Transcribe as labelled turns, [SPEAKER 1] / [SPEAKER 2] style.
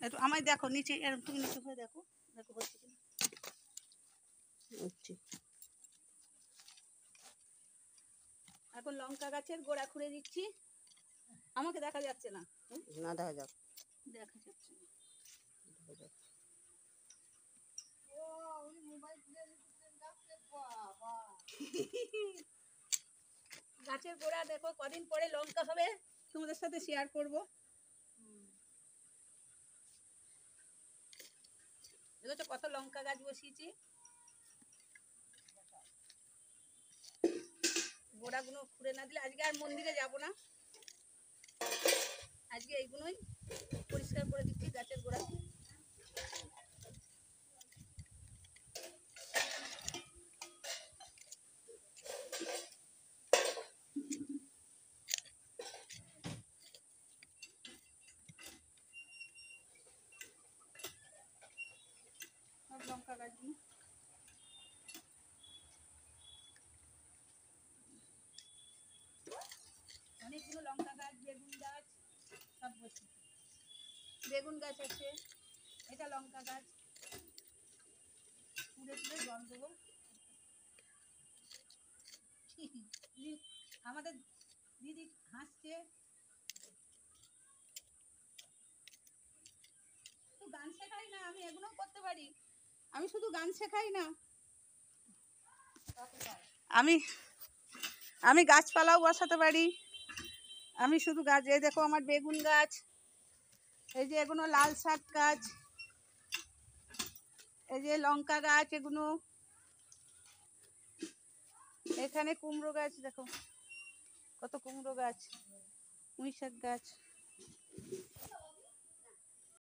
[SPEAKER 1] একটু আমায় দেখো নিচে, তুমি নিচে হয়ে দেখো, দেখো হচ্ছে কিনা। হচ্ছে। এখন লঙ্কা গাছের গোড়া খুঁড়ে দিচ্ছি। আমাকে দেখা যাচ্ছে না, না দেখা যাক, দেখা যাচ্ছে না। গাছের গোড়া দেখো, কদিন পরে লঙ্কা হবে, তোমাদের সাথে শেয়ার করব। দেখো কত লঙ্কা গাছ বসিয়েছি, গোড়াগুলো খুঁড়ে না দিলে আজকে আর মন্দিরে যাব না। আজকে এইগুলোই পরিষ্কার করে দিচ্ছি গাছের গোড়া। লঙ্কা গাছগুলো অনেকগুলো লঙ্কা গাছ, বেগুন গাছ সব বসে। বেগুন গাছ আছে, এটা লঙ্কা গাছ, তুলে তুলে জল দেবো। আমাদের দিদি হাসছে, গান শেখাই না আমি, এগুলোও করতে পারি। আমি শুধু গান শেখাই না, আমি আমি গাছপালাও বসাতে পারি। আমি শুধু গাছ, এই দেখো আমার বেগুন গাছ, এই যে এগুলো লাল শাক গাছ, এই যে লঙ্কা গাছ, এগুলো এখানে কুমড়ো গাছ, দেখো কত কুমড়ো গাছ, পুঁই শাক গাছ।